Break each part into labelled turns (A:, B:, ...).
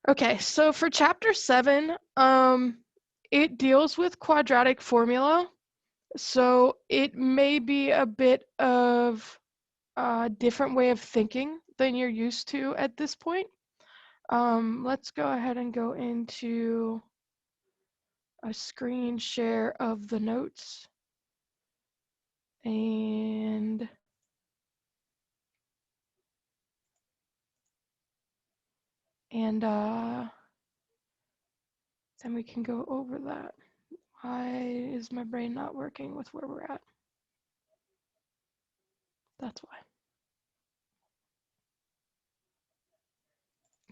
A: Okay, so for chapter 7, it deals with quadratic formula. So it may be a bit of a different way of thinking than you're used to at this point. Let's go ahead and go into a screen share of the notes. And then we can go over that. Why is my brain not working with where we're at? That's why.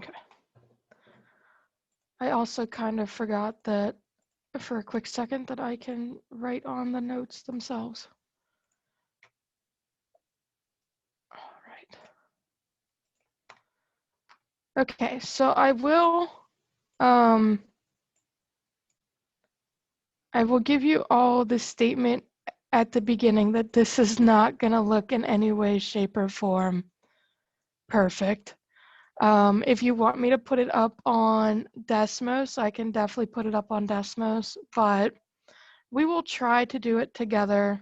A: Okay. I also kind of forgot that for a quick second that I can write on the notes themselves. All right. Okay, so I will give you all the statement at the beginning that this is not going to look in any way, shape, or form perfect. If you want me to put it up on Desmos, I can definitely put it up on Desmos, but we will try to do it together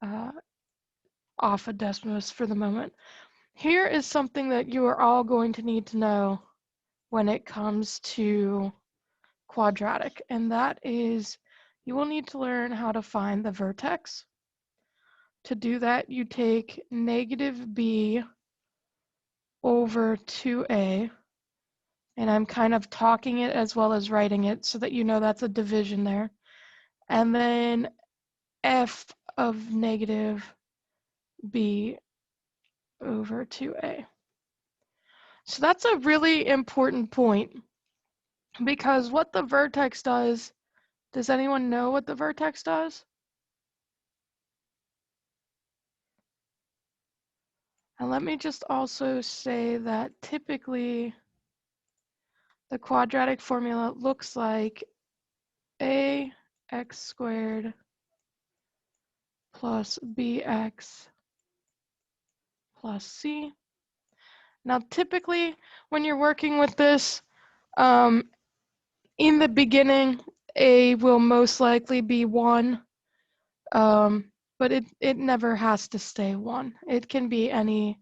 A: off of Desmos for the moment. Here is something that you are all going to need to know when it comes to quadratic, and that is you will need to learn how to find the vertex. To do that, you take negative b over 2a, and I'm kind of talking it as well as writing it so that you know that's a division there, and then f of negative b over 2a. So that's a really important point, because what the vertex does anyone know what the vertex does? And let me just also say that typically the quadratic formula looks like ax squared plus bx plus c. Now, typically, when you're working with this, in the beginning, a will most likely be 1, but it never has to stay 1. It can be any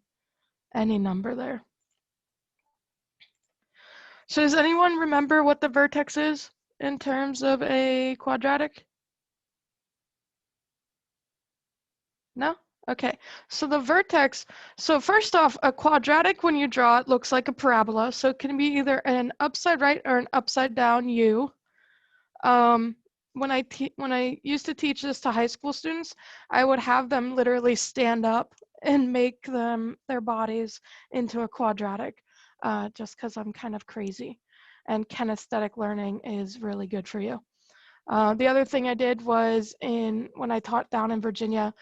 A: number there. So does anyone remember what the vertex is in terms of a quadratic? No? Okay, so the vertex, so first off, a quadratic, when you draw it, looks like a parabola. So it can be either an upside right or an upside down U. When I used to teach this to high school students, I would have them literally stand up and make their bodies into a quadratic, just because I'm kind of crazy. And kinesthetic learning is really good for you. The other thing I did was when I taught down in Virginia,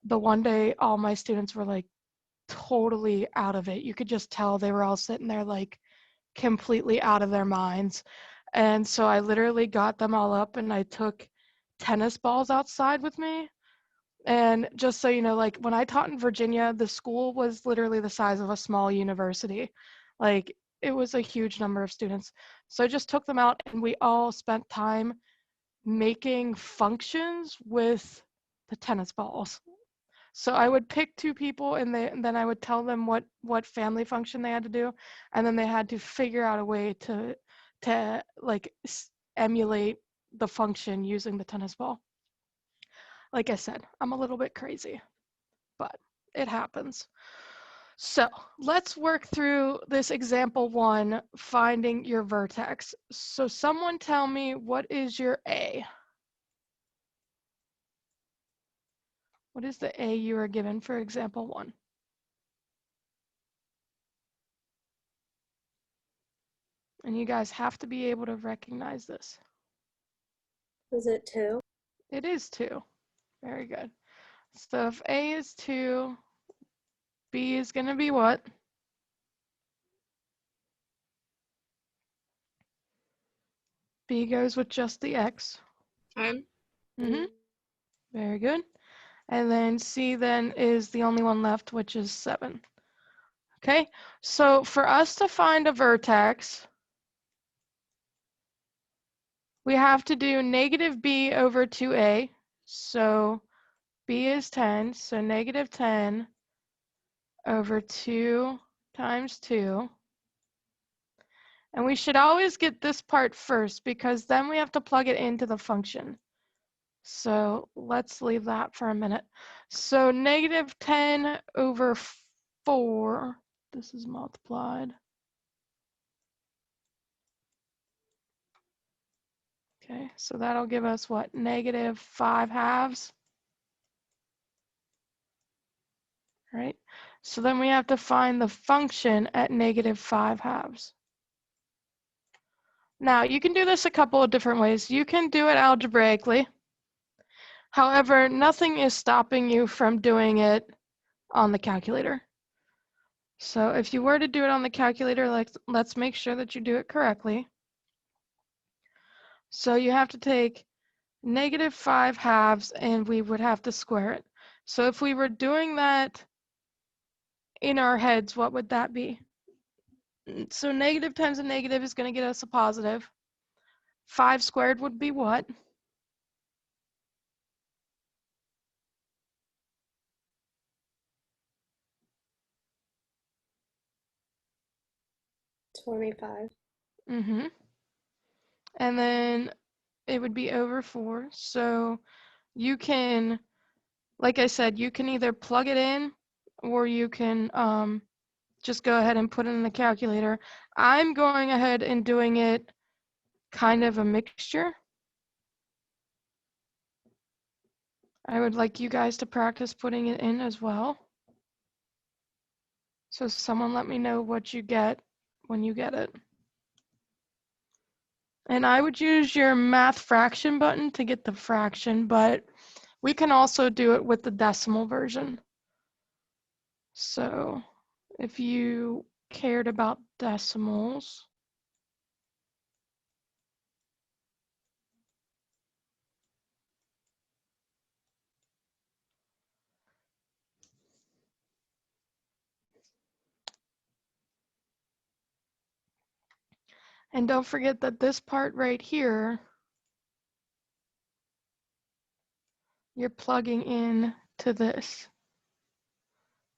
A: the one day all my students were like totally out of it. You could just tell they were all sitting there like completely out of their minds. And so I literally got them all up and I took tennis balls outside with me. And just so you know, like when I taught in Virginia, the school was literally the size of a small university. Like it was a huge number of students. So I just took them out and we all spent time making functions with the tennis balls. So I would pick 2 people and then I would tell them what family function they had to do, and then they had to figure out a way to like emulate the function using the tennis ball. Like I said, I'm a little bit crazy, but it happens. So let's work through this example 1, finding your vertex. So someone tell me, what is your A? What is the A you are given for example 1? And you guys have to be able to recognize this.
B: Is it 2?
A: It is 2. Very good. So if A is 2, B is going to be what? B goes with just the X.
C: 10.
A: Mm-hmm. Very good. And then C then is the only one left, which is 7. Okay, so for us to find a vertex, we have to do negative b over 2a. So b is 10, so negative 10 over 2 times 2. And we should always get this part first because then we have to plug it into the function. So let's leave that for a minute. So negative 10 over 4, this is multiplied. Okay, so that'll give us what? Negative 5 halves. Right? So then we have to find the function at negative 5 halves. Now, you can do this a couple of different ways. You can do it algebraically. However, nothing is stopping you from doing it on the calculator. So if you were to do it on the calculator, let's make sure that you do it correctly. So you have to take negative 5 halves and we would have to square it. So if we were doing that in our heads, what would that be? So negative times a negative is going to get us a positive. 5 squared would be what?
B: $25.
A: Mm-hmm. And then it would be over 4. So you can, like I said, you can either plug it in or you can just go ahead and put it in the calculator. I'm going ahead and doing it kind of a mixture. I would like you guys to practice putting it in as well. So someone let me know what you get when you get it. And I would use your math fraction button to get the fraction, but we can also do it with the decimal version. So if you cared about decimals, and don't forget that this part right here, you're plugging in to this.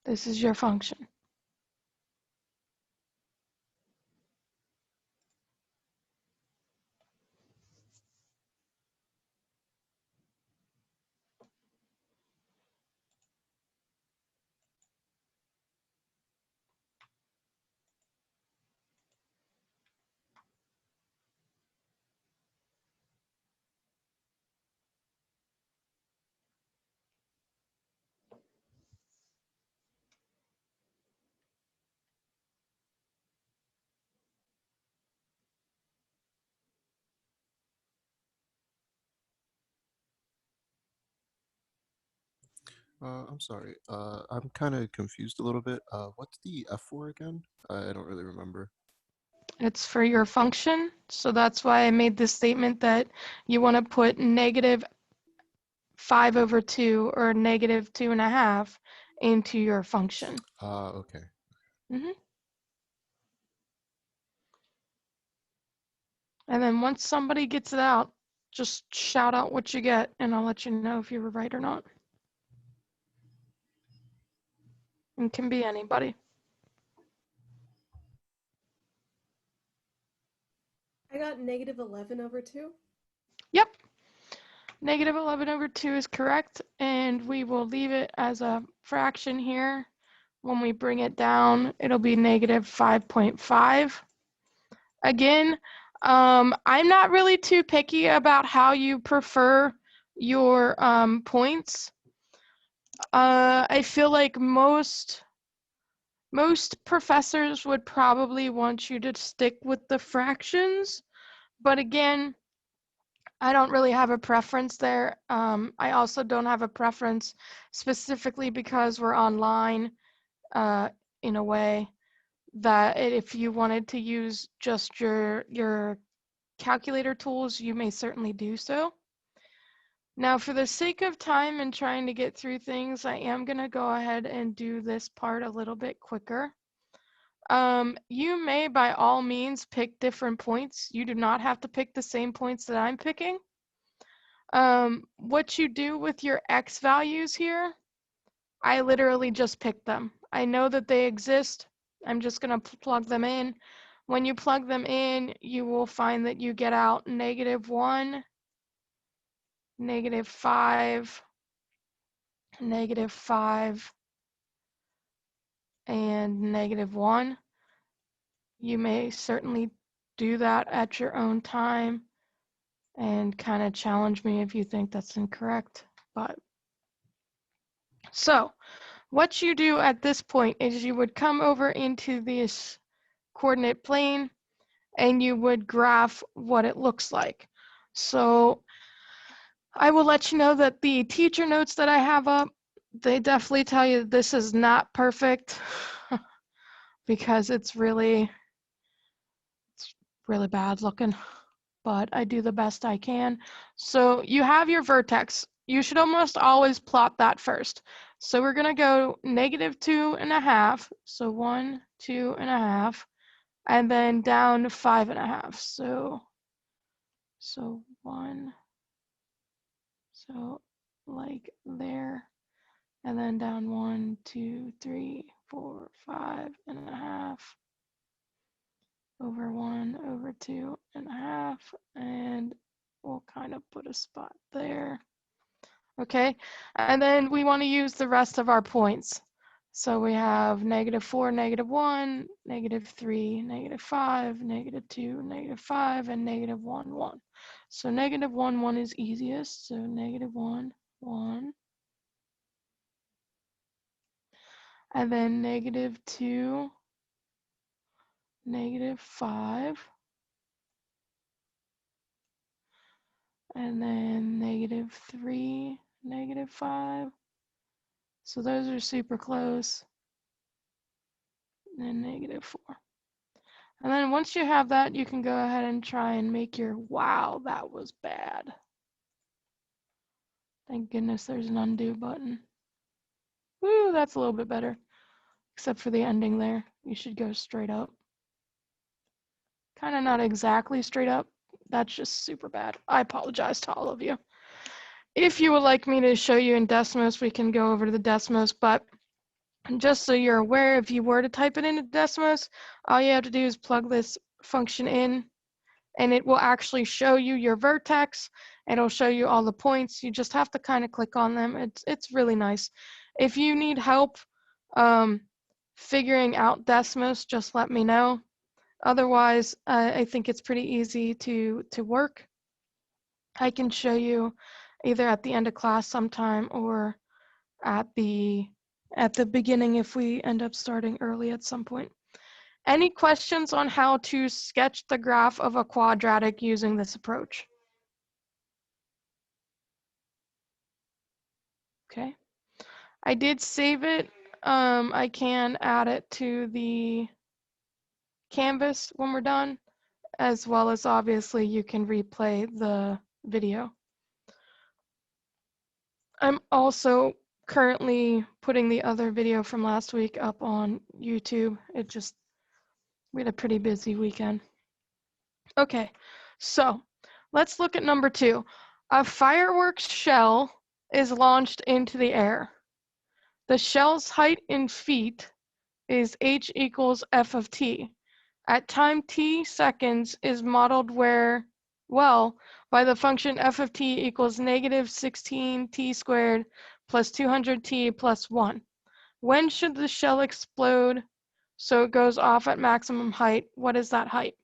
A: This is your function.
C: I'm sorry. I'm kind of confused a little bit. What's the F for again? I don't really remember.
A: It's for your function. So that's why I made this statement that you want to put negative 5 over 2 or negative 2.5 into your function.
C: Okay.
A: Mm-hmm. And then once somebody gets it out, just shout out what you get and I'll let you know if you were right or not. It can be anybody.
B: I got negative 11 over 2.
A: Yep. Negative 11 over 2 is correct, and we will leave it as a fraction here. When we bring it down, it'll be negative 5.5. Again, I'm not really too picky about how you prefer your points. I feel like most professors would probably want you to stick with the fractions, but again, I don't really have a preference there. I also don't have a preference specifically because we're online in a way that if you wanted to use just your calculator tools, you may certainly do so. Now, for the sake of time and trying to get through things, I am going to go ahead and do this part a little bit quicker. You may by all means pick different points. You do not have to pick the same points that I'm picking. What you do with your X values here, I literally just pick them. I know that they exist. I'm just gonna plug them in. When you plug them in, you will find that you get out -1, -5, -5, and -1. You may certainly do that at your own time and kind of challenge me if you think that's incorrect. But so what you do at this point is you would come over into this coordinate plane and you would graph what it looks like. So I will let you know that the teacher notes that I have up, they definitely tell you this is not perfect because it's really bad looking, but I do the best I can. So you have your vertex. You should almost always plot that first. So we're gonna go -2.5. So 1, 2.5, and then down 5.5. So 1, so like there, and then down 1, 2, 3, 4, 5.5. Over 1, over 2.5, and we'll kind of put a spot there. Okay, and then we want to use the rest of our points. So we have -4, -1, -3, -5, -2, -5, and -1, 1. So -1, 1 is easiest. So -1, 1. And then -2, -5. And then -3, -5. So those are super close. And then -4. And then once you have that, you can go ahead and try and make your, wow, that was bad. Thank goodness there's an undo button. Woo, that's a little bit better. Except for the ending there. You should go straight up. Kind of not exactly straight up. That's just super bad. I apologize to all of you. If you would like me to show you in Desmos, we can go over to the Desmos, but just so you're aware, if you were to type it into Desmos, all you have to do is plug this function in, and it will actually show you your vertex. It'll show you all the points. You just have to kind of click on them. It's really nice. If you need help figuring out Desmos, just let me know. Otherwise, I think it's pretty easy to work. I can show you either at the end of class sometime or at the beginning if we end up starting early at some point. Any questions on how to sketch the graph of a quadratic using this approach? Okay. I did save it. I can add it to the canvas when we're done, as well as obviously you can replay the video. I'm also currently putting the other video from last week up on YouTube. We had a pretty busy weekend. Okay, so let's look at number 2. A fireworks shell is launched into the air. The shell's height in feet is h equals f of t. At time t seconds is modeled by the function f of t equals -16t squared plus 200t plus 1. When should the shell explode so it goes off at maximum height? What is that height?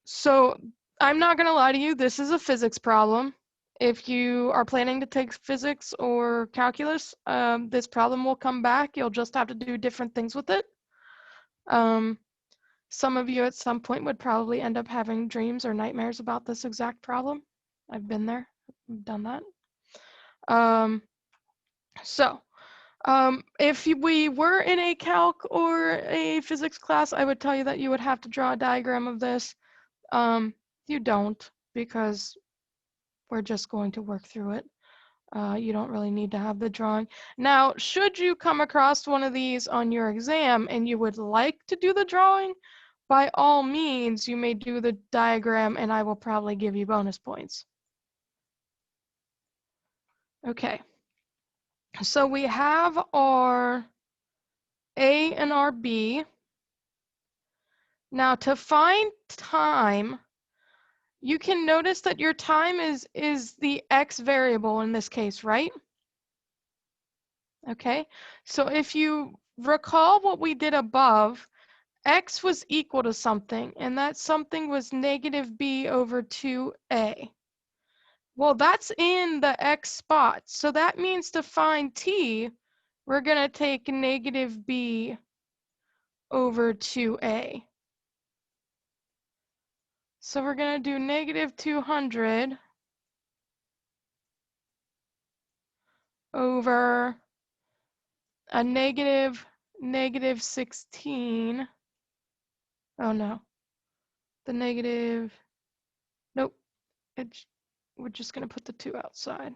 A: So I'm not going to lie to you, this is a physics problem. If you are planning to take physics or calculus, this problem will come back. You'll just have to do different things with it. Some of you at some point would probably end up having dreams or nightmares about this exact problem. I've been there, I've done that. If we were in a calc or a physics class, I would tell you that you would have to draw a diagram of this. You don't, because we're just going to work through it. You don't really need to have the drawing. Now, should you come across one of these on your exam and you would like to do the drawing, by all means, you may do the diagram and I will probably give you bonus points. Okay, so we have our A and our B. Now to find time, you can notice that your time is the X variable in this case, right? Okay, so if you recall what we did above, X was equal to something, and that something was negative B over 2A. Well, that's in the X spot, so that means to find T, we're going to take negative B over 2A. So we're going to do negative 200 over a negative 16. Oh no, the negative, nope, we're just going to put the 2 outside.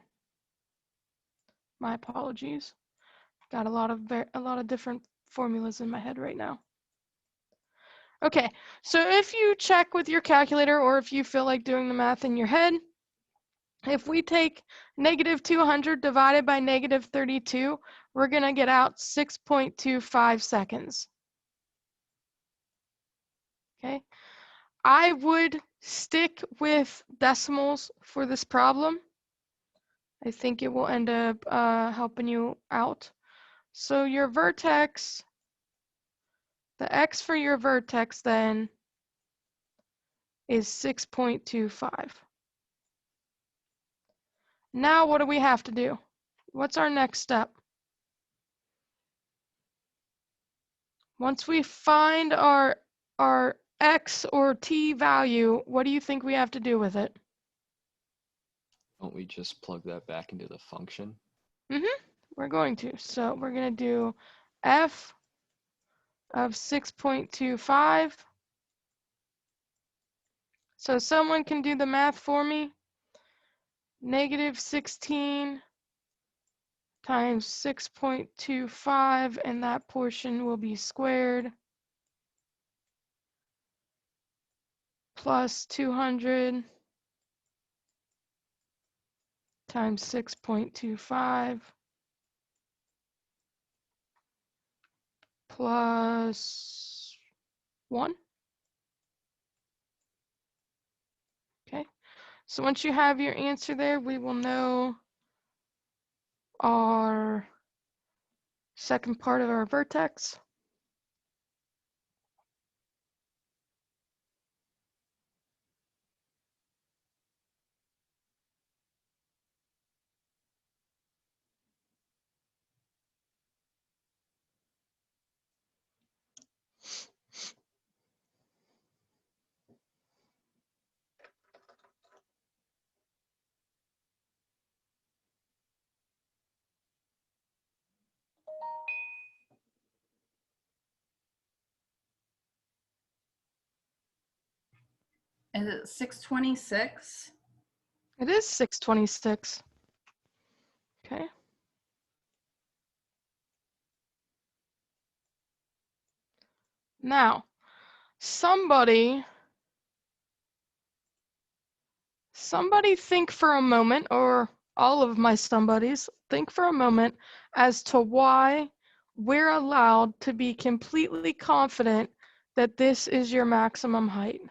A: My apologies. Got a lot of different formulas in my head right now. Okay, so if you check with your calculator or if you feel like doing the math in your head, if we take negative 200 divided by negative 32, we're going to get out 6.25 seconds. Okay, I would stick with decimals for this problem. I think it will end up helping you out. So your vertex, the X for your vertex then is 6.25. Now what do we have to do? What's our next step? Once we find our X or T value, what do you think we have to do with it?
D: Don't we just plug that back into the function?
A: We're going to. So we're going to do F of 6.25. So someone can do the math for me. Negative 16 times 6.25, and that portion will be squared, plus 200 times 6.25 plus 1. Okay, so once you have your answer there, we will know our second part of our vertex.
E: Is it 626?
A: It is 626. Okay. Now, somebody think for a moment, or all of my somebodies, think for a moment as to why we're allowed to be completely confident that this is your maximum height.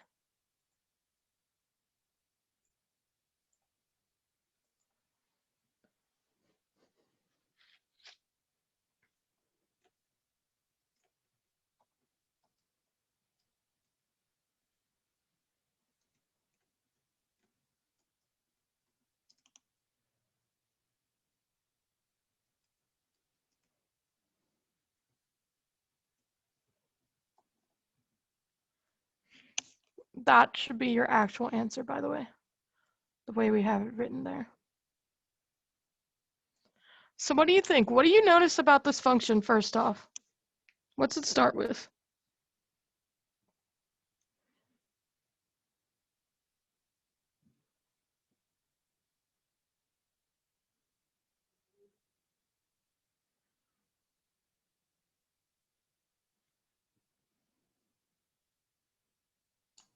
A: That should be your actual answer, by the way, the way we have it written there. So what do you think? What do you notice about this function first off? What's it start with?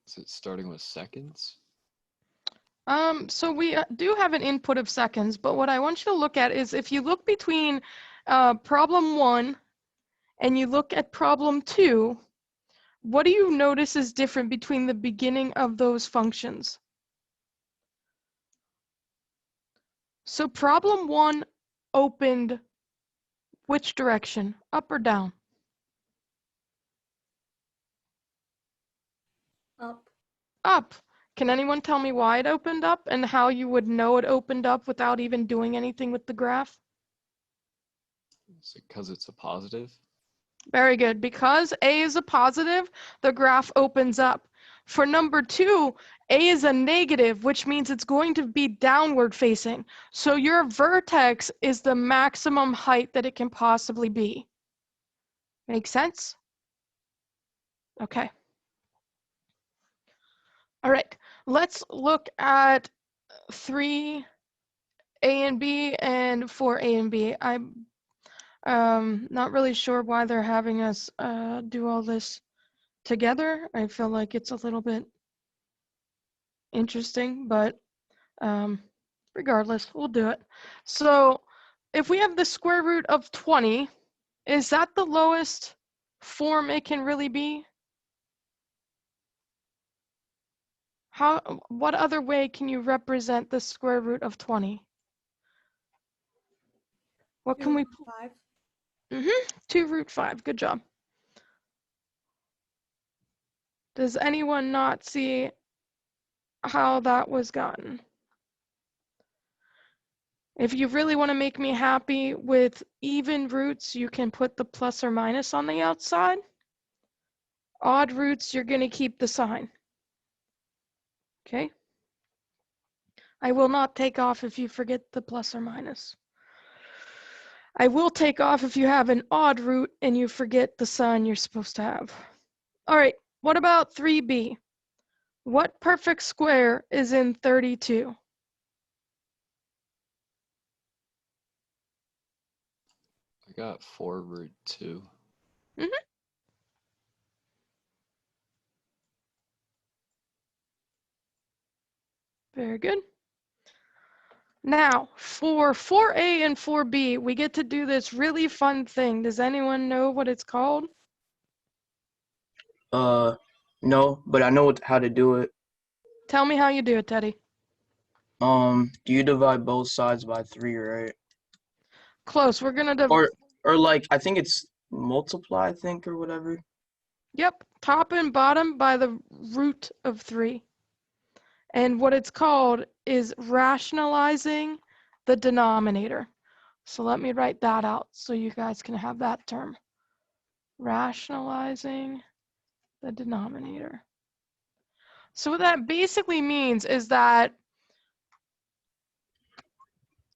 D: Is it starting with seconds?
A: So we do have an input of seconds, but what I want you to look at is if you look between problem 1 and you look at problem 2, what do you notice is different between the beginning of those functions? So problem 1 opened which direction, up or down?
B: Up.
A: Up. Can anyone tell me why it opened up and how you would know it opened up without even doing anything with the graph?
D: Is it because it's a positive?
A: Very good. Because A is a positive, the graph opens up. For number 2, A is a negative, which means it's going to be downward facing. So your vertex is the maximum height that it can possibly be. Make sense? Okay. All right. Let's look at 3A and B and 4A and B. I'm not really sure why they're having us do all this together. I feel like it's a little bit interesting, but regardless, we'll do it. So if we have the square root of 20, is that the lowest form it can really be? What other way can you represent the square root of 20? What can we?
B: 5.
A: 2 root 5. Good job. Does anyone not see how that was gotten? If you really want to make me happy with even roots, you can put the plus or minus on the outside. Odd roots, you're going to keep the sign. Okay? I will not take off if you forget the plus or minus. I will take off if you have an odd root and you forget the sign you're supposed to have. All right, what about 3b? What perfect square is in 32?
D: I got 4 root 2.
A: Very good. Now, for 4a and 4b, we get to do this really fun thing. Does anyone know what it's called?
F: No, but I know how to do it.
A: Tell me how you do it, Teddy.
F: Do you divide both sides by 3, right?
A: Close. We're gonna
F: Or like I think it's multiply, I think, or whatever.
A: Yep, top and bottom by the root of 3. And what it's called is rationalizing the denominator. So let me write that out so you guys can have that term. Rationalizing the denominator. So what that basically means is that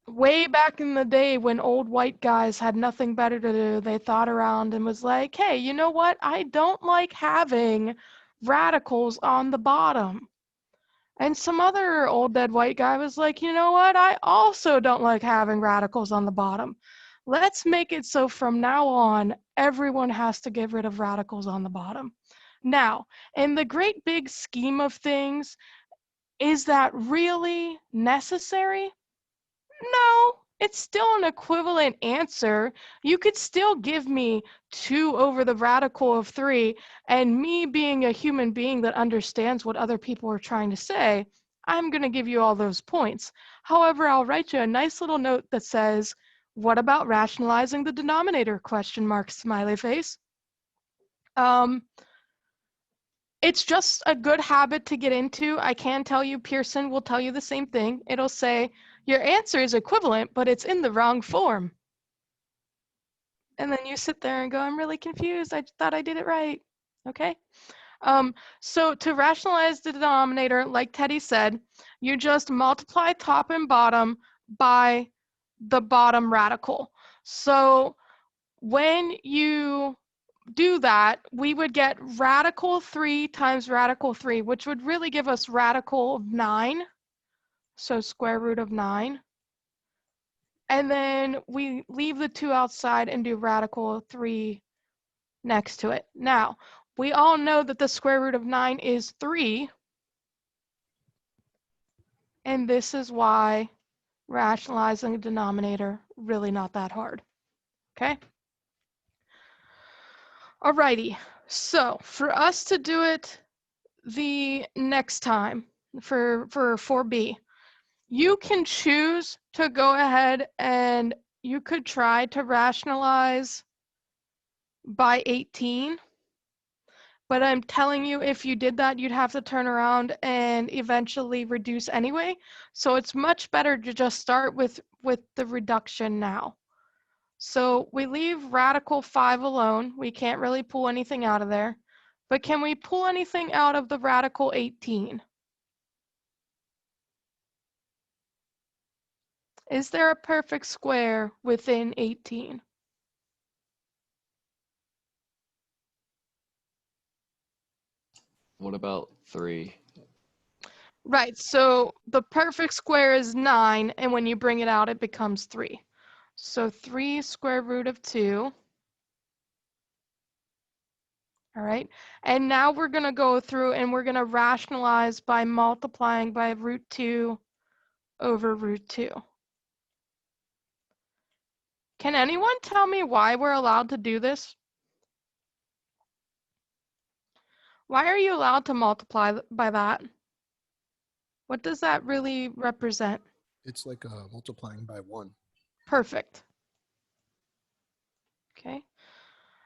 A: way back in the day when old white guys had nothing better to do, they thought around and was like, hey, you know what? I don't like having radicals on the bottom. And some other old dead white guy was like, you know what? I also don't like having radicals on the bottom. Let's make it so from now on, everyone has to get rid of radicals on the bottom. Now, in the great big scheme of things, is that really necessary? No, it's still an equivalent answer. You could still give me 2 over the radical of 3, and me being a human being that understands what other people are trying to say, I'm going to give you all those points. However, I'll write you a nice little note that says, what about rationalizing the denominator? Question mark, smiley face. It's just a good habit to get into. I can tell you Pearson will tell you the same thing. It'll say, your answer is equivalent, but it's in the wrong form. And then you sit there and go, I'm really confused. I thought I did it right. Okay. So to rationalize the denominator, like Teddy said, you just multiply top and bottom by the bottom radical. So when you do that, we would get radical 3 times radical 3, which would really give us radical of 9. So square root of 9. And then we leave the 2 outside and do radical 3 next to it. Now, we all know that the square root of 9 is 3. And this is why rationalizing a denominator, really not that hard. Okay? Alrighty, so for us to do it the next time for 4B, you can choose to go ahead and you could try to rationalize by 18. But I'm telling you, if you did that, you'd have to turn around and eventually reduce anyway. So it's much better to just start with the reduction now. So we leave radical 5 alone. We can't really pull anything out of there. But can we pull anything out of the radical 18? Is there a perfect square within 18?
D: What about 3?
A: Right, so the perfect square is 9, and when you bring it out, it becomes 3. So 3 square root of 2. All right, and now we're going to go through and we're going to rationalize by multiplying by root 2 over root 2. Can anyone tell me why we're allowed to do this? Why are you allowed to multiply by that? What does that really represent?
C: It's like multiplying by 1.
A: Perfect. Okay.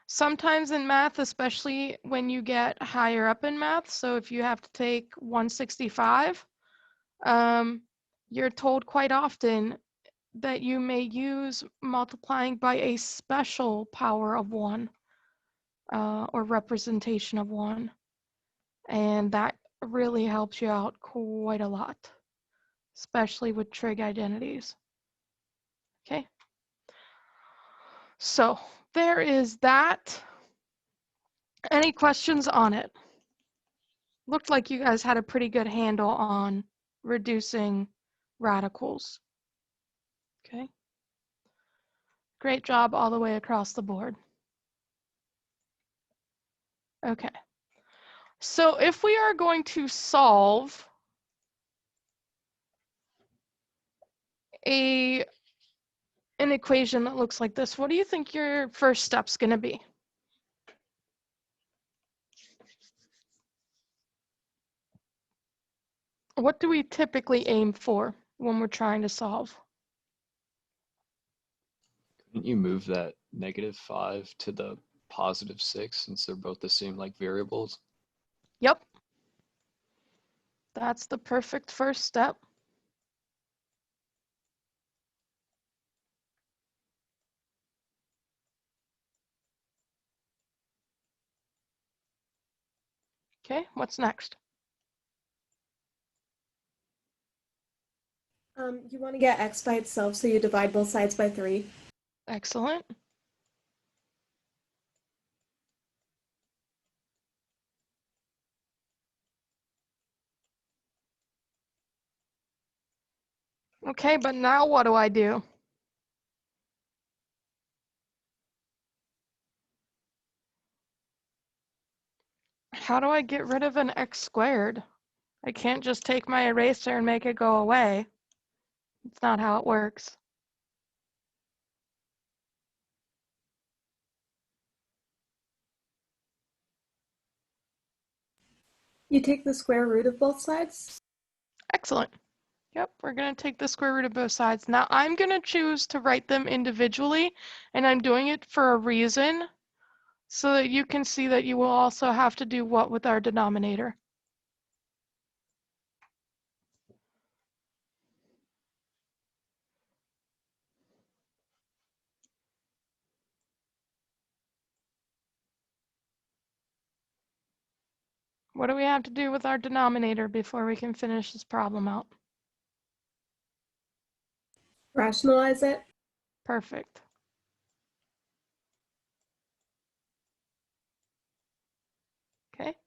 A: Sometimes in math, especially when you get higher up in math, so if you have to take 165, you're told quite often that you may use multiplying by a special power of 1 or representation of 1. And that really helps you out quite a lot, especially with trig identities. Okay. So there is that. Any questions on it? Looked like you guys had a pretty good handle on reducing radicals. Okay. Great job all the way across the board. Okay. So if we are going to solve an equation that looks like this, what do you think your first step's going to be? What do we typically aim for when we're trying to solve?
D: Couldn't you move that -5 to the +6 since they're both the same like variables?
A: Yep. That's the perfect first step. Okay, what's next?
B: You want to get x by itself, so you divide both sides by 3.
A: Excellent. Okay, but now what do I do? How do I get rid of an x squared? I can't just take my eraser and make it go away. It's not how it works.
B: You take the square root of both sides.
A: Excellent. Yep, we're going to take the square root of both sides. Now I'm going to choose to write them individually, and I'm doing it for a reason so that you can see that you will also have to do what with our denominator. What do we have to do with our denominator before we can finish this problem out?
B: Rationalize it.
A: Perfect. Okay,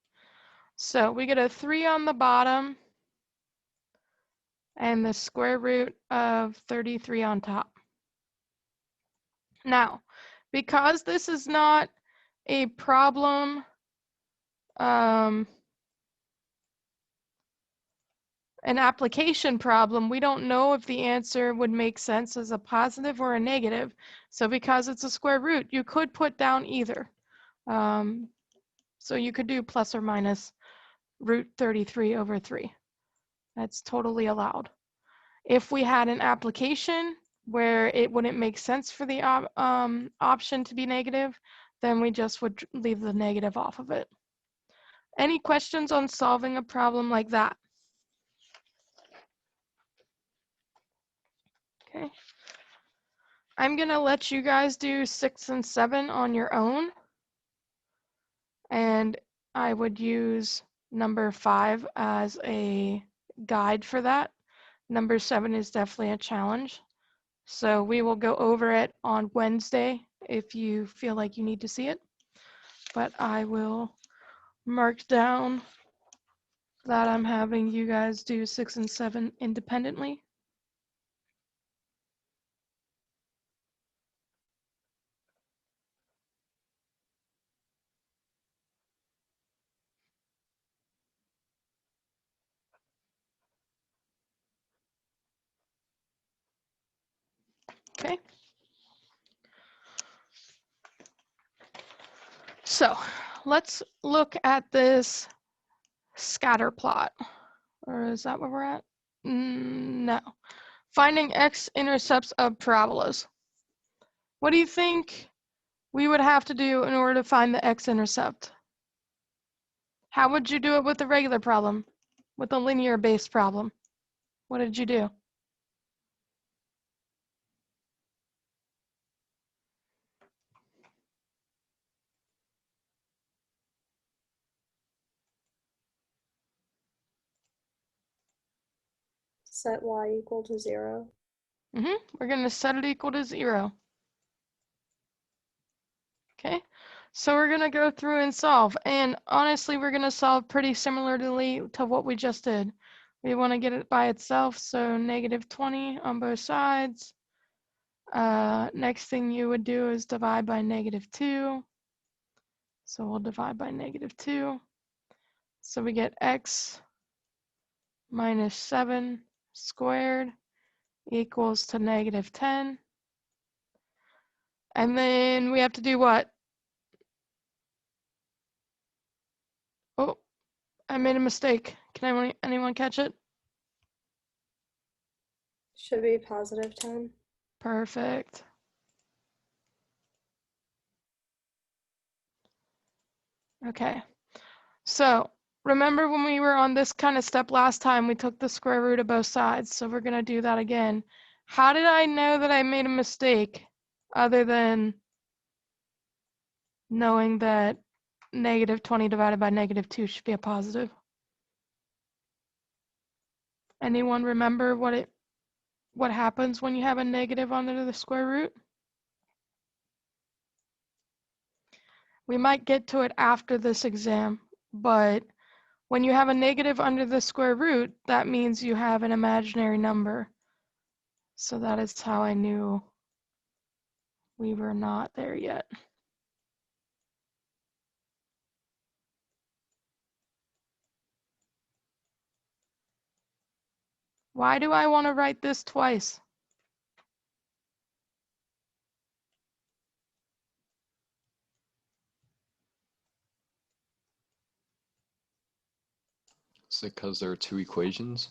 A: so we get a 3 on the bottom and the square root of 33 on top. Now, because this is not a problem an application problem, we don't know if the answer would make sense as a positive or a negative. So because it's a square root, you could put down either. So you could do plus or minus root 33 over 3. That's totally allowed. If we had an application where it wouldn't make sense for the option to be negative, then we just would leave the negative off of it. Any questions on solving a problem like that? Okay. I'm going to let you guys do 6 and 7 on your own. And I would use number 5 as a guide for that. Number 7 is definitely a challenge. So we will go over it on Wednesday if you feel like you need to see it. But I will mark down that I'm having you guys do 6 and 7 independently. Okay. So let's look at this scatter plot. Or is that where we're at? No. Finding x-intercepts of parabolas. What do you think we would have to do in order to find the x-intercept? How would you do it with a regular problem? With a linear-based problem? What did you do?
B: Set y equal to 0.
A: We're going to set it equal to 0. Okay, so we're going to go through and solve. And honestly, we're going to solve pretty similarly to what we just did. We want to get it by itself, so negative 20 on both sides. Next thing you would do is divide by negative 2. So we'll divide by negative 2. So we get x minus 7 squared equals to negative 10. And then we have to do what? Oh, I made a mistake. Can anyone catch it?
B: Should be positive 10.
A: Perfect. Okay, so remember when we were on this kind of step last time, we took the square root of both sides. So we're going to do that again. How did I know that I made a mistake other than knowing that negative 20 divided by negative 2 should be a positive? Anyone remember what happens when you have a negative under the square root? We might get to it after this exam, but when you have a negative under the square root, that means you have an imaginary number. So that is how I knew we were not there yet. Why do I want to write this twice?
D: Is it because there are two equations?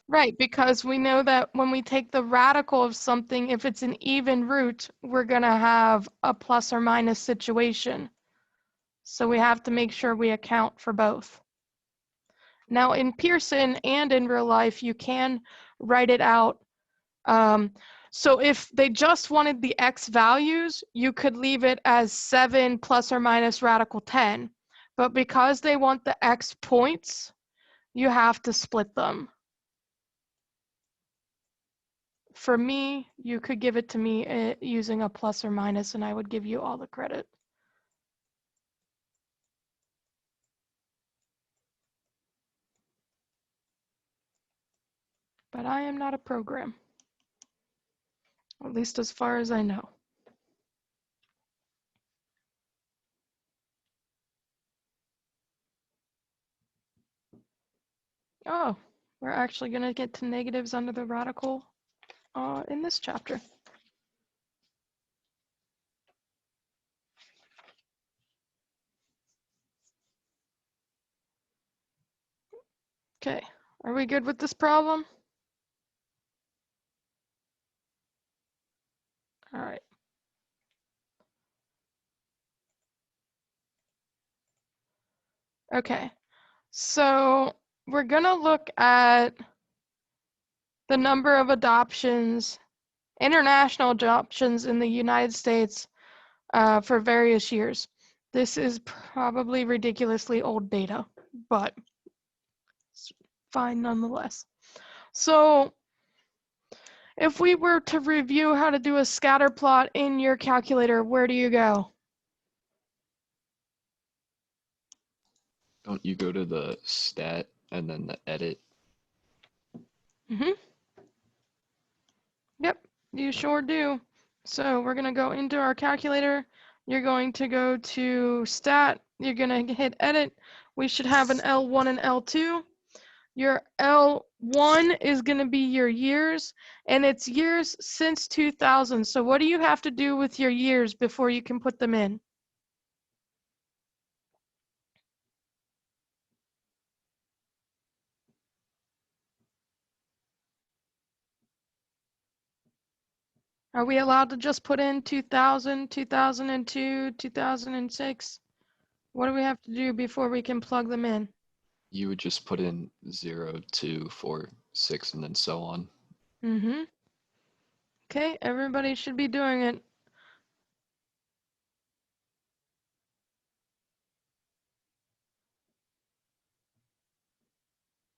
A: Right, because we know that when we take the radical of something, if it's an even root, we're going to have a plus or minus situation. So we have to make sure we account for both. Now in Pearson and in real life, you can write it out. So if they just wanted the x values, you could leave it as 7 plus or minus radical 10. But because they want the x points, you have to split them. For me, you could give it to me using a plus or minus, and I would give you all the credit. But I am not a program, at least as far as I know. Oh, we're actually going to get to negatives under the radical in this chapter. Okay, are we good with this problem? All right. Okay, so we're going to look at the number of adoptions, international adoptions in the United States for various years. This is probably ridiculously old data, but it's fine nonetheless. So if we were to review how to do a scatter plot in your calculator, where do you go?
D: Don't you go to the stat and then the edit?
A: Mm-hmm. Yep, you sure do. So we're gonna go into our calculator. You're going to go to stat. You're gonna hit edit. We should have an L1 and L2. Your L1 is gonna be your years, and it's years since 2000. So what do you have to do with your years before you can put them in? Are we allowed to just put in 2000, 2002, 2006? What do we have to do before we can plug them in?
D: You would just put in 0, 2, 4, 6, and then so on.
A: Mm-hmm. Okay, everybody should be doing it.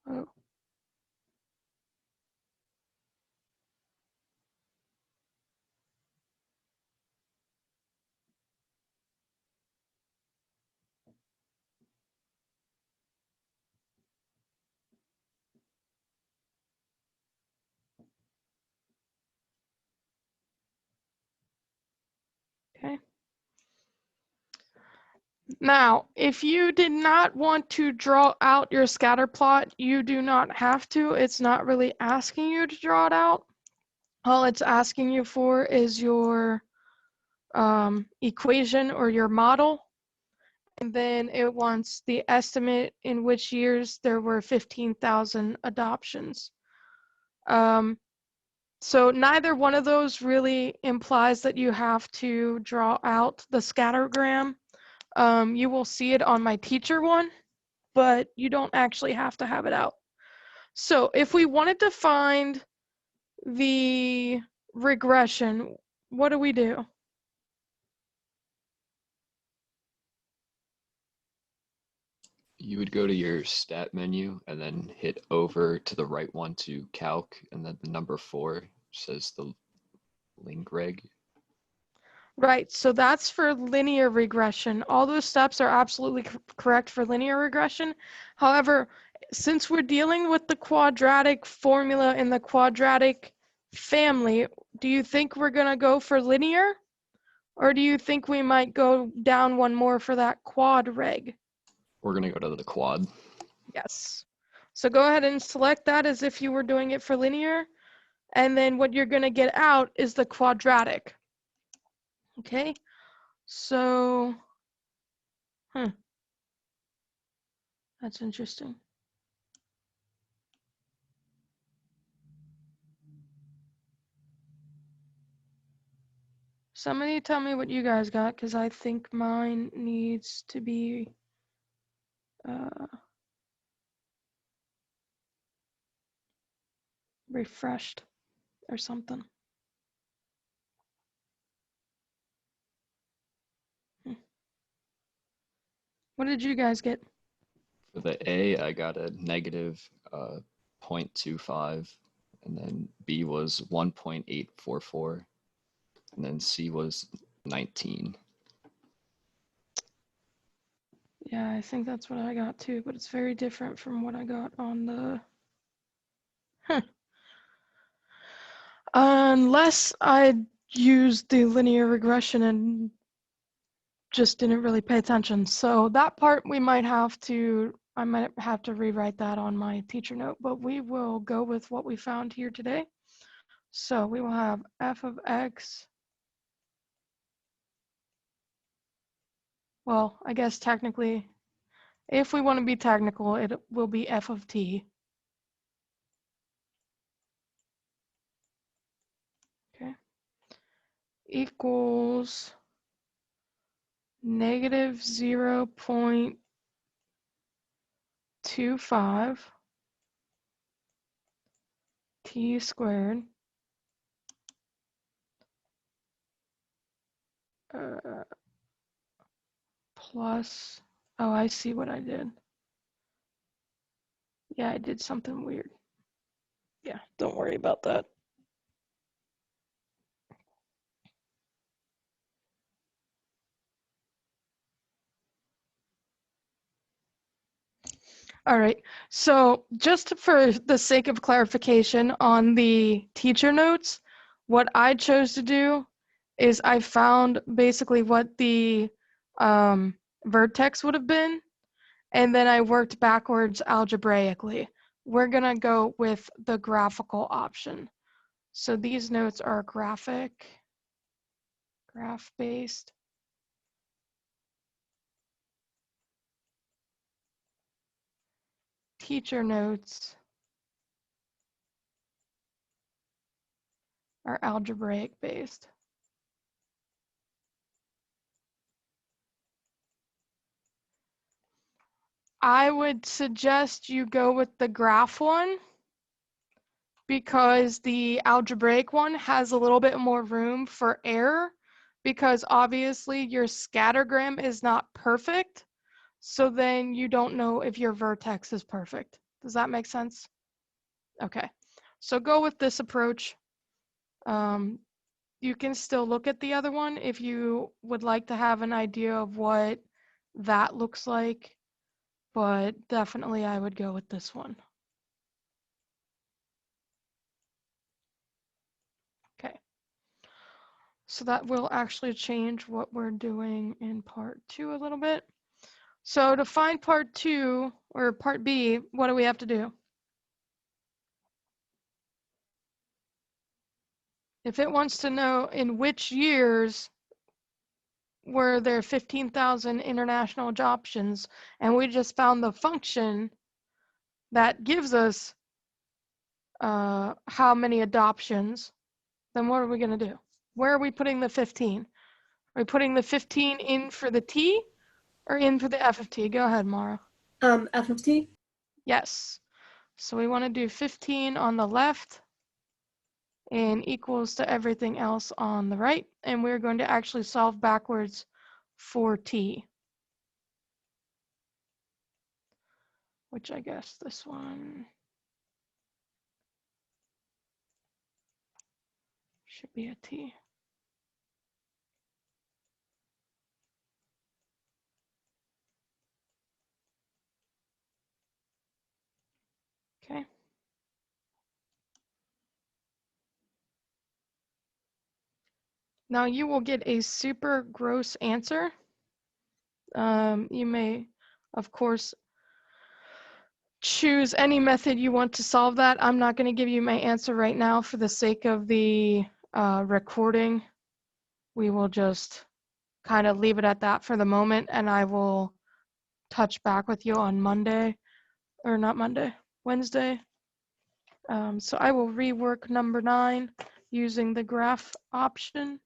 A: Oh. Okay. Now, if you did not want to draw out your scatter plot, you do not have to. It's not really asking you to draw it out. All it's asking you for is your equation or your model. And then it wants the estimate in which years there were 15,000 adoptions. So neither one of those really implies that you have to draw out the scattergram. You will see it on my teacher one, but you don't actually have to have it out. So if we wanted to find the regression, what do we do?
D: You would go to your stat menu and then hit over to the right one to calc, and then the number 4 says the link reg.
A: Right, so that's for linear regression. All those steps are absolutely correct for linear regression. However, since we're dealing with the quadratic formula in the quadratic family, do you think we're going to go for linear? Or do you think we might go down one more for that quad reg?
D: We're going to go to the quad.
A: Yes. So go ahead and select that as if you were doing it for linear. And then what you're going to get out is the quadratic. Okay. So, that's interesting. Somebody tell me what you guys got, because I think mine needs to be refreshed or something. What did you guys get?
D: For the A, I got a negative 0.25, and then B was 1.844, and then C was 19.
A: Yeah, I think that's what I got too, but it's very different from what I got on the... Unless I used the linear regression and just didn't really pay attention. So that part we might have to I might have to rewrite that on my teacher note, but we will go with what we found here today. So we will have f of x. Well, I guess technically, if we want to be technical, it will be f of t. Okay. Equals negative 0.25 t squared plus, oh, I see what I did. Yeah, I did something weird. Yeah, don't worry about that. All right, so just for the sake of clarification on the teacher notes, what I chose to do is I found basically what the vertex would have been, and then I worked backwards algebraically. We're gonna go with the graphical option. So these notes are graph-based. Teacher notes are algebraic based. I would suggest you go with the graph one because the algebraic one has a little bit more room for error because obviously your scattergram is not perfect. So then you don't know if your vertex is perfect. Does that make sense? Okay, so go with this approach. You can still look at the other one if you would like to have an idea of what that looks like, but definitely I would go with this one. Okay, so that will actually change what we're doing in part 2 a little bit. So to find part 2 or part B, what do we have to do? If it wants to know in which years were there 15,000 international adoptions, and we just found the function that gives us how many adoptions, then what are we going to do? Where are we putting the 15? Are we putting the 15 in for the t or in for the f of t? Go ahead, Mara.
B: F of t.
A: Yes. So we want to do 15 on the left and equals to everything else on the right. And we're going to actually solve backwards for t, which I guess this one should be a t. Okay. Now you will get a super gross answer. You may, of course, choose any method you want to solve that. I'm not going to give you my answer right now for the sake of the recording. We will just kind of leave it at that for the moment, and I will touch back with you on Monday, or not Monday, Wednesday. So I will rework number 9 using the graph option.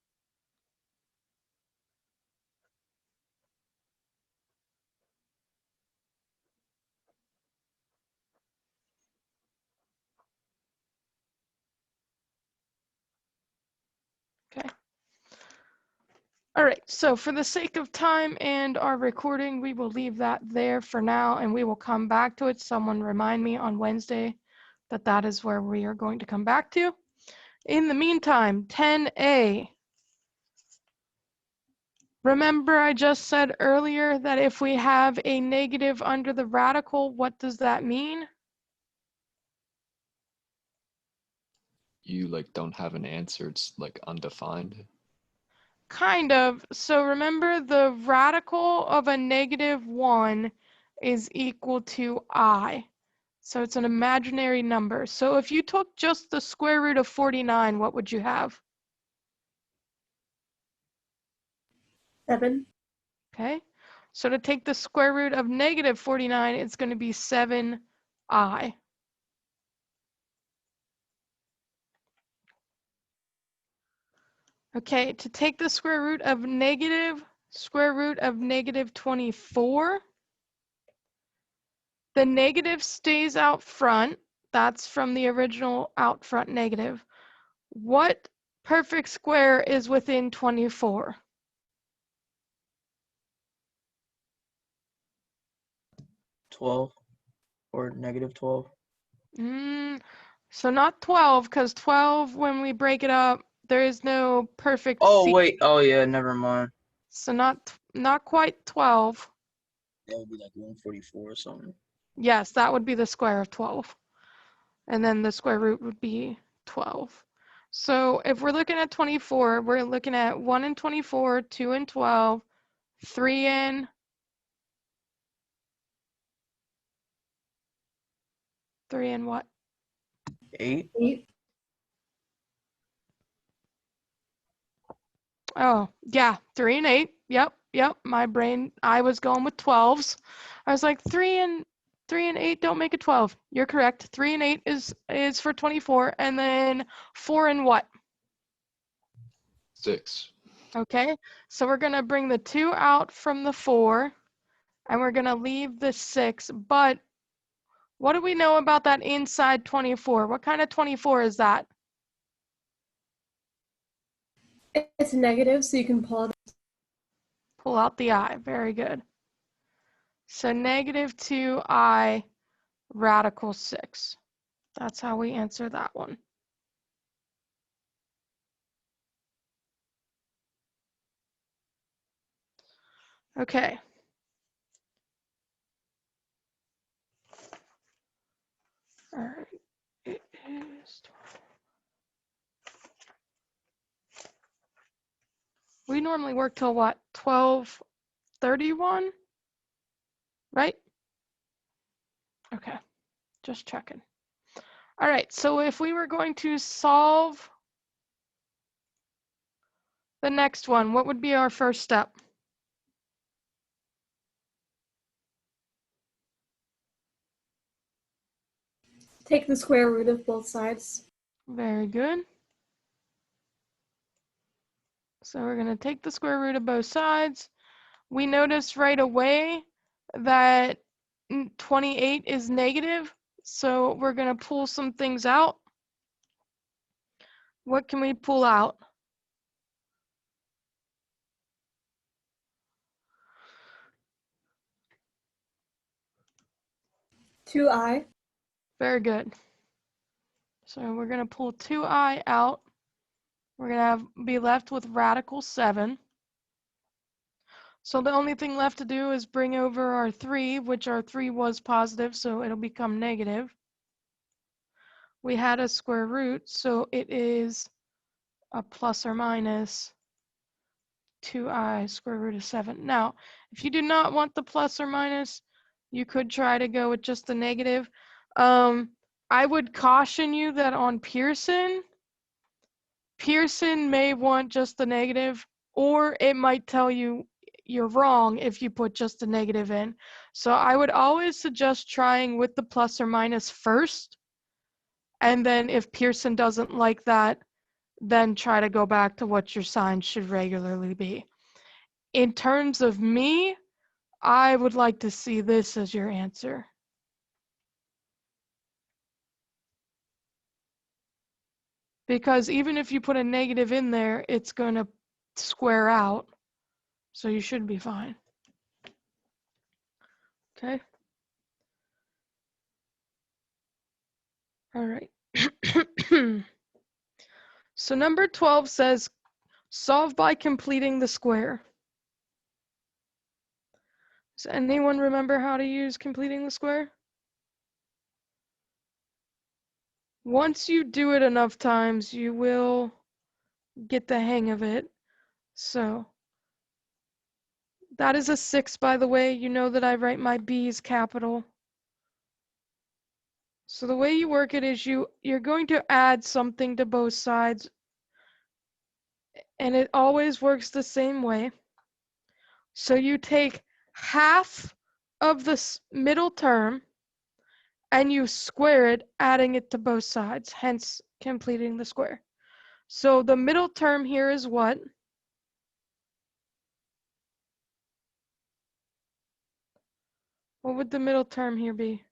A: Okay. All right, so for the sake of time and our recording, we will leave that there for now, and we will come back to it. Someone remind me on Wednesday that that is where we are going to come back to. In the meantime, 10A. Remember I just said earlier that if we have a negative under the radical, what does that mean?
D: You like don't have an answer, it's like undefined.
A: Kind of. So remember the radical of a -1 is equal to I. So it's an imaginary number. So if you took just the square root of 49, what would you have?
B: 7.
A: Okay. So to take the square root of negative 49, it's going to be 7I. Okay, to take the square root of negative 24, the negative stays out front. That's from the original out front negative. What perfect square is within 24?
F: 12 or negative 12.
A: So not 12, because 12, when we break it up, there is no perfect
F: Oh,
A: C.
F: wait. Oh, yeah. Never mind.
A: So not quite 12.
F: That would be like 144 or something.
A: Yes, that would be the square of 12. And then the square root would be 12. So if we're looking at 24, we're looking at 1 and 24, 2 and 12, 3 and 3 and what?
F: 8.
B: 8.
A: Oh, yeah, 3 and 8. Yep. My brain, I was going with 12s. I was like 3 and 8 don't make a 12. You're correct. 3 and 8 is for 24, and then 4 and what?
D: 6.
A: Okay, so we're gonna bring the 2 out from the 4, and we're gonna leave the 6. But what do we know about that inside 24? What kind of 24 is that?
B: It's negative, so you can pull out.
A: Pull out the I. Very good. So negative 2I radical 6. That's how we answer that one. Okay. All right. It is 12. We normally work till what? 12:31? Right? Okay. Just checking. All right. So if we were going to solve the next one, what would be our first step?
B: Take the square root of both sides.
A: Very good. So we're going to take the square root of both sides. We notice right away that 28 is negative, so we're going to pull some things out. What can we pull out?
B: Two I.
A: Very good. So we're going to pull 2I out. We're going to be left with radical 7. So the only thing left to do is bring over our 3, which our 3 was positive, so it'll become negative. We had a square root, so it is a plus or minus 2I square root of 7. Now, if you do not want the plus or minus, you could try to go with just the negative. I would caution you that on Pearson may want just the negative, or it might tell you you're wrong if you put just the negative in. So I would always suggest trying with the plus or minus first, and then if Pearson doesn't like that, then try to go back to what your sign should regularly be. In terms of me, I would like to see this as your answer. Because even if you put a negative in there, it's going to square out. So you should be fine. Okay. All right. So number 12 says, solve by completing the square. Does anyone remember how to use completing the square? Once you do it enough times, you will get the hang of it. So That is a 6, by the way. You know that I write my B's capital. So the way you work it is you're going to add something to both sides, and it always works the same way. So you take half of the middle term and you square it, adding it to both sides, hence completing the square. So the middle term here is what? What would the middle term here be?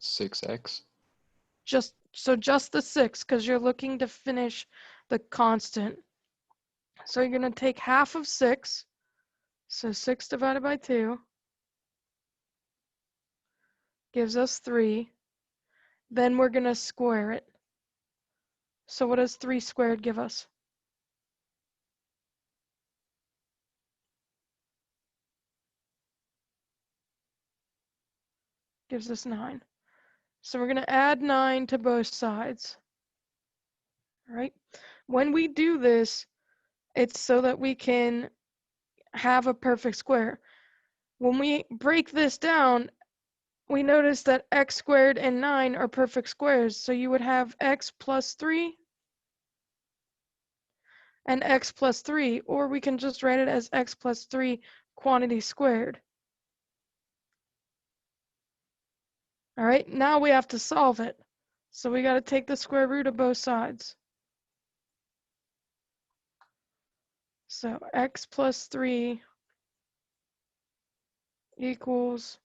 D: 6x.
A: Just the 6, because you're looking to finish the constant. So you're going to take half of 6. So 6 divided by 2 gives us 3. Then we're going to square it. So what does 3 squared give us? Gives us 9. So we're going to add 9 to both sides. All right. When we do this, it's so that we can have a perfect square. When we break this down, we notice that x squared and 9 are perfect squares. So you would have x plus 3 and x plus 3, or we can just write it as x plus 3 quantity squared. All right, now we have to solve it. So we got to take the square root of both sides. So x plus 3 equals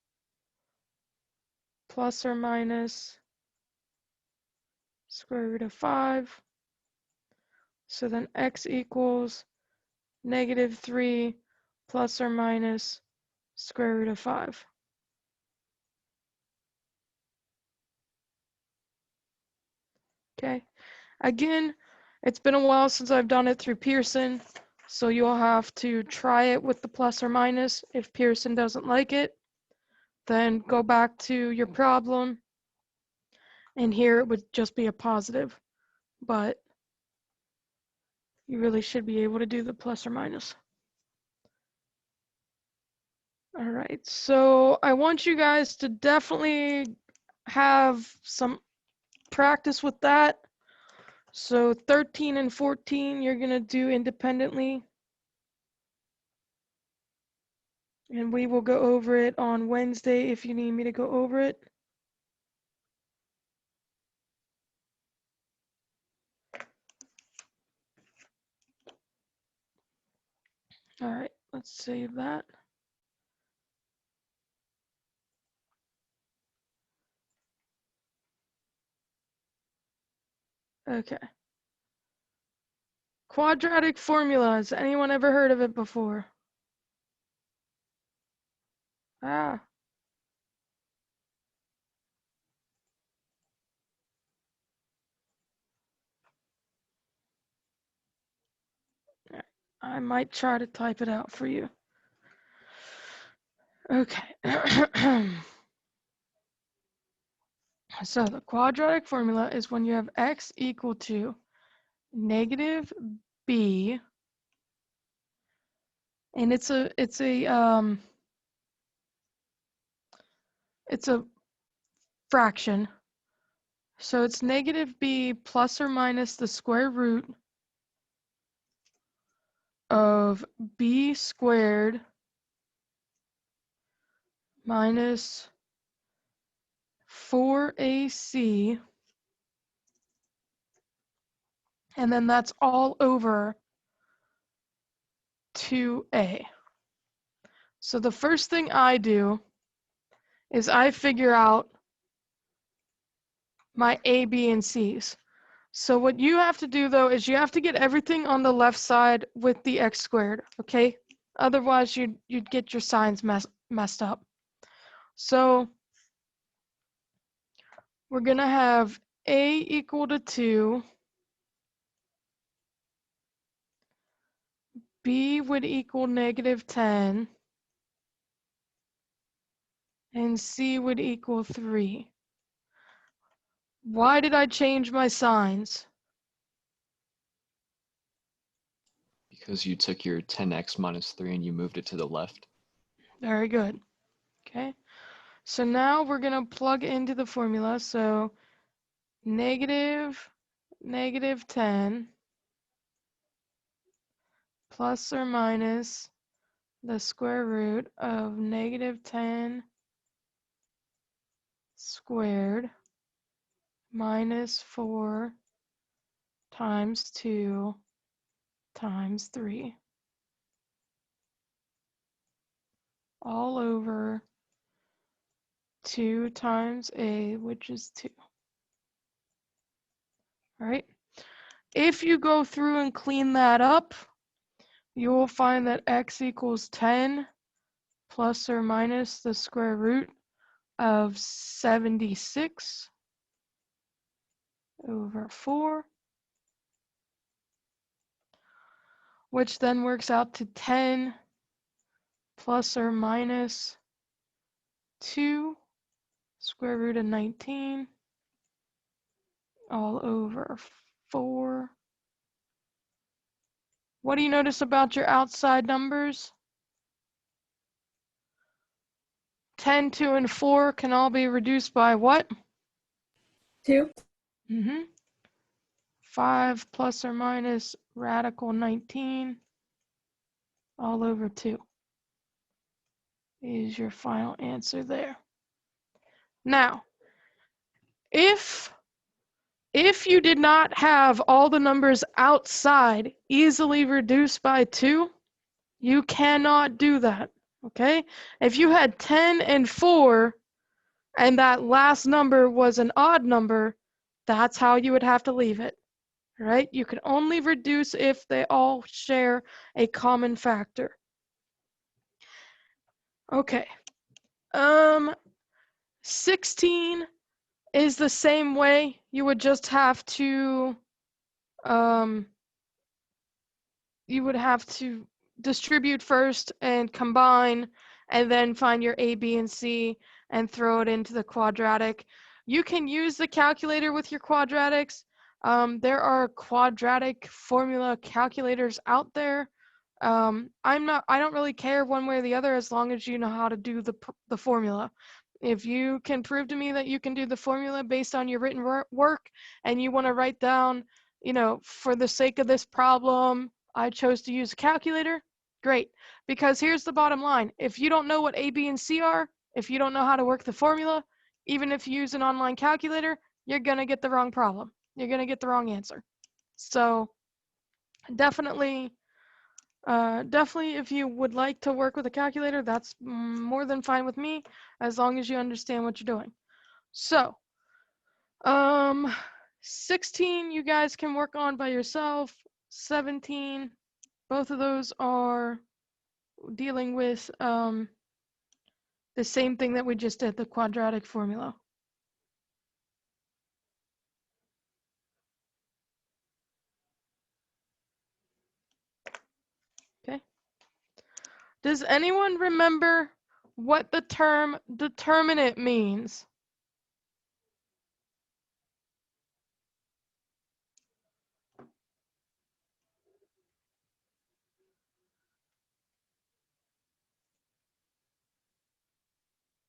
A: plus or minus square root of 5. So then x equals negative 3 plus or minus square root of 5. Okay, again, it's been a while since I've done it through Pearson, so you'll have to try it with the plus or minus. If Pearson doesn't like it, then go back to your problem, and here it would just be a positive, but you really should be able to do the plus or minus. All right, so I want you guys to definitely have some practice with that. So 13 and 14, you're gonna do independently. And we will go over it on Wednesday if you need me to go over it. All right, let's save that. Okay. Quadratic formulas. Anyone ever heard of it before? Ah. I might try to type it out for you. Okay. So the quadratic formula is when you have x equal to negative b, and it's a fraction. So it's negative b plus or minus the square root of b squared minus 4ac, and then that's all over 2a. So the first thing I do is I figure out my a, b, and c's. So what you have to do though is you have to get everything on the left side with the x squared, okay? Otherwise you'd get your signs messed up. So we're gonna have a equal to 2, b would equal negative 10, and c would equal 3. Why did I change my signs?
D: Because you took your 10x minus 3 and you moved it to the left.
A: Very good. Okay. So now we're going to plug into the formula. So negative 10 plus or minus the square root of negative 10 squared minus 4 times 2 times 3 all over 2 times a, which is 2. All right. If you go through and clean that up, you will find that x equals 10 plus or minus the square root of 76 over 4, which then works out to 10 plus or minus 2 square root of 19 all over 4. What do you notice about your outside numbers? 10, 2, and 4 can all be reduced by what?
B: 2.
A: 5 plus or minus radical 19 all over 2 is your final answer there. Now, if you did not have all the numbers outside easily reduced by 2, you cannot do that, okay? If you had 10 and 4 and that last number was an odd number, that's how you would have to leave it, right? You can only reduce if they all share a common factor. Okay. 16 is the same way. You would just have to distribute first and combine, and then find your A, B, and C and throw it into the quadratic. You can use the calculator with your quadratics. There are quadratic formula calculators out there. I don't really care one way or the other as long as you know how to do the formula. If you can prove to me that you can do the formula based on your written work and you want to write down, for the sake of this problem, I chose to use a calculator, great. Because here's the bottom line. If you don't know what A, B, and C are, if you don't know how to work the formula, even if you use an online calculator, you're going to get the wrong problem. You're going to get the wrong answer. So definitely if you would like to work with a calculator, that's more than fine with me, as long as you understand what you're doing. So, 16 you guys can work on by yourself. 17, both of those are dealing with the same thing that we just did, the quadratic formula. Okay. Does anyone remember what the term determinant means?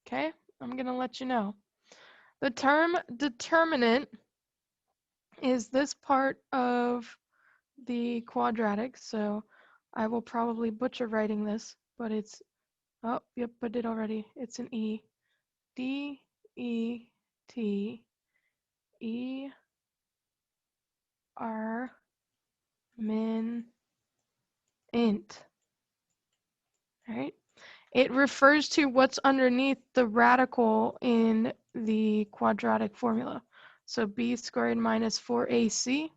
A: Okay, I'm going to let you know. The term determinant is this part of the quadratic, so I will probably butcher writing this, but it's, oh, yep, I did already. It's an E. D, E, T, E, R, min, int. All right. It refers to what's underneath the radical in the quadratic formula. So b squared minus 4ac.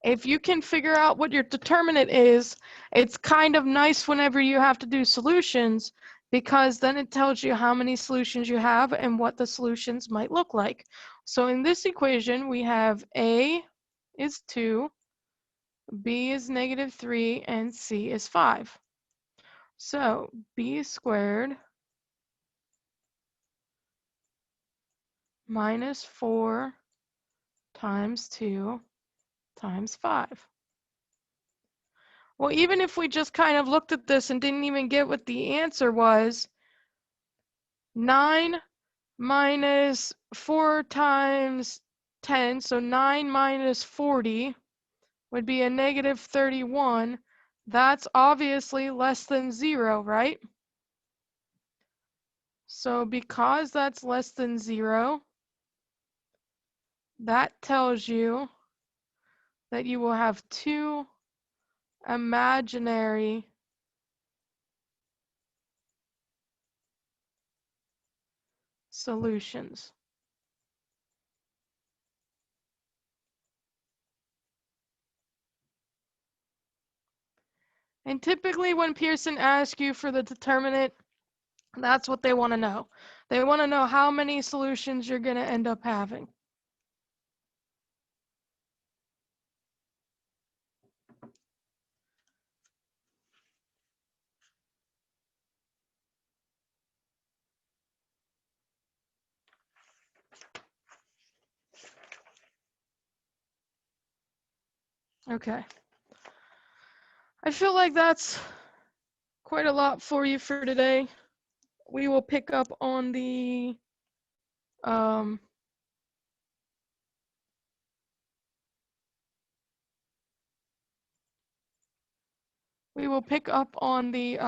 A: If you can figure out what your determinant is, it's kind of nice whenever you have to do solutions, because then it tells you how many solutions you have and what the solutions might look like. So in this equation, we have a is 2, b is -3, and c is 5. So b squared minus 4 times 2 times 5. Well, even if we just kind of looked at this and didn't even get what the answer was, 9 minus 4 times 10, so 9 minus 40 would be a negative 31. That's obviously less than 0, right? So because that's less than 0, that tells you that you will have 2 imaginary solutions. And typically when Pearson asks you for the determinant, that's what they want to know. They want to know how many solutions you're going to end up having. Okay. I feel like that's quite a lot for you for today. We will pick up on the we will pick up on the